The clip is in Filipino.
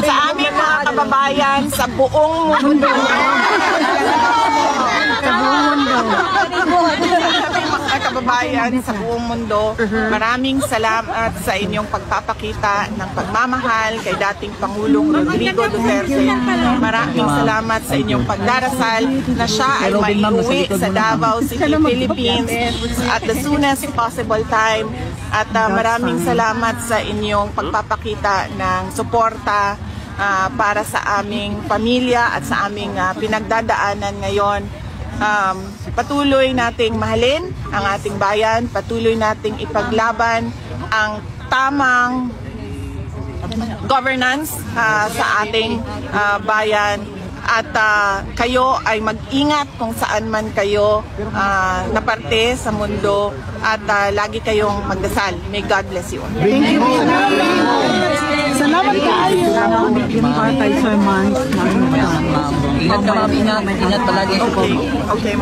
Sa aming mga kababayan sa buong mundo. Mga kababayan sa buong mundo, maraming salamat sa inyong pagpapakita ng pagmamahal kay dating Pangulong Rodrigo Duterte. Maraming salamat sa inyong pagdarasal na siya ay maiuwi sa Davao City, Philippines at the soonest possible time. At maraming salamat sa inyong pagpapakita ng suporta para sa aming pamilya at sa aming pinagdadaanan ngayon. Patuloy nating mahalin ang ating bayan, patuloy nating ipaglaban ang tamang governance sa ating bayan. At kayo ay mag-ingat kung saan man kayo na parte sa mundo at lagi kayong magdasal. May God bless you. Thank you. Salamat kayo. Ingat ka, ma'am. Ingat palagi. Okay.